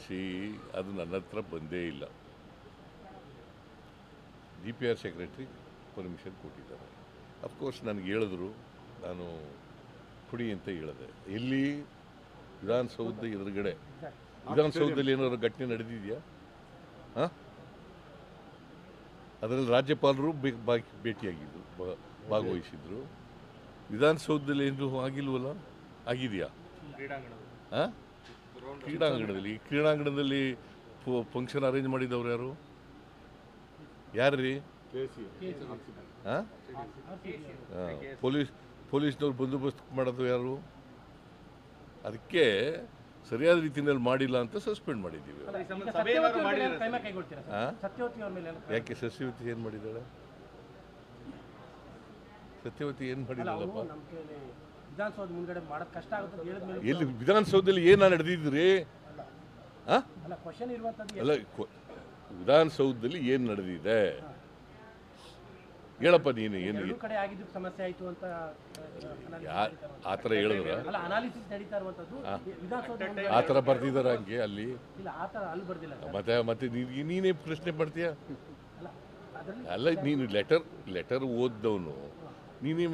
C ಅದು ನನ್ನ ಹತ್ರ ಬಂದೇ ಇಲ್ಲ. DPR ಸೆಕ್ರೆಟ್ರಿ ಪರ್ಮಿಷನ್ ಕೊಟ್ಟಿದ್ದಾರೆ. ಅಫ್ಕೋರ್ಸ್ ನನಗೆ ಹೇಳಿದ್ರು, ನಾನು ಕೊಡಿ ಅಂತ ಹೇಳಿದೆ. ಎಲ್ಲಿ? ವಿಧಾನಸೌಧದ ಎದುರುಗಡೆ. ವಿಧಾನಸೌಧದಲ್ಲಿ ಏನಾದ್ರು ಘಟನೆ ನಡೆದಿದೆಯಾ? ಹಾಂ, ಅದರಲ್ಲಿ ರಾಜ್ಯಪಾಲರು ಭೇಟಿಯಾಗಿದ್ದರು, ಭಾಗವಹಿಸಿದ್ರು. ವಿಧಾನಸೌಧದಲ್ಲಿ ಏನು ಆಗಿಲ್ವಲ್ಲ? ಆಗಿದೆಯಾ? ಹಾಂ, ಕ್ರೀಡಾಂಗಣದಲ್ಲಿ ಫಂಕ್ಷನ್ ಅರೇಂಜ್ ಮಾಡಿದವ್ರು ಯಾರು? ಯಾರ್ರೀ? ಹಾಂ, ಪೊಲೀಸ್ನವ್ರು ಬಂದೋಬಸ್ತ್ ಮಾಡೋದು ಯಾರು? ಅದಕ್ಕೆ ಸರಿಯಾದ ರೀತಿಯಲ್ಲಿ ಮಾಡಿಲ್ಲ ಅಂತ ಸಸ್ಪೆಂಡ್ ಮಾಡಿದ್ದೀವಿ. ಯಾಕೆ? ಸತ್ಯವತಿ ಏನು ಮಾಡಿದ್ದಾಳೆ? ಸತ್ಯವತಿ ಏನು ಮಾಡಿದ್ದಾಳಪ್ಪ? ಎಲ್ಲಿ ವಿಧಾನಸೌಧದಲ್ಲಿ ಏನು ನಡೆದಿದ್ರಿ? ಅಲ್ಲ, ವಿಧಾನಸೌಧದಲ್ಲಿ ಏನು ನಡೆದಿದೆ ಹೇಳಪ್ಪ ನೀನು. ಏನು ಆ ಥರ ಹೇಳಿದ್ರ? ಆ ಥರ ಬರ್ತಿದಾರ ಹಂಗೆ ಅಲ್ಲಿ? ಮತ್ತೆ ನೀನೇ ಪ್ರಶ್ನೆ ಮಾಡ್ತೀಯ? ಅಲ್ಲ, ನೀನು ಲೆಟರ್ ಓದ್ದವನು, ನೀನೇ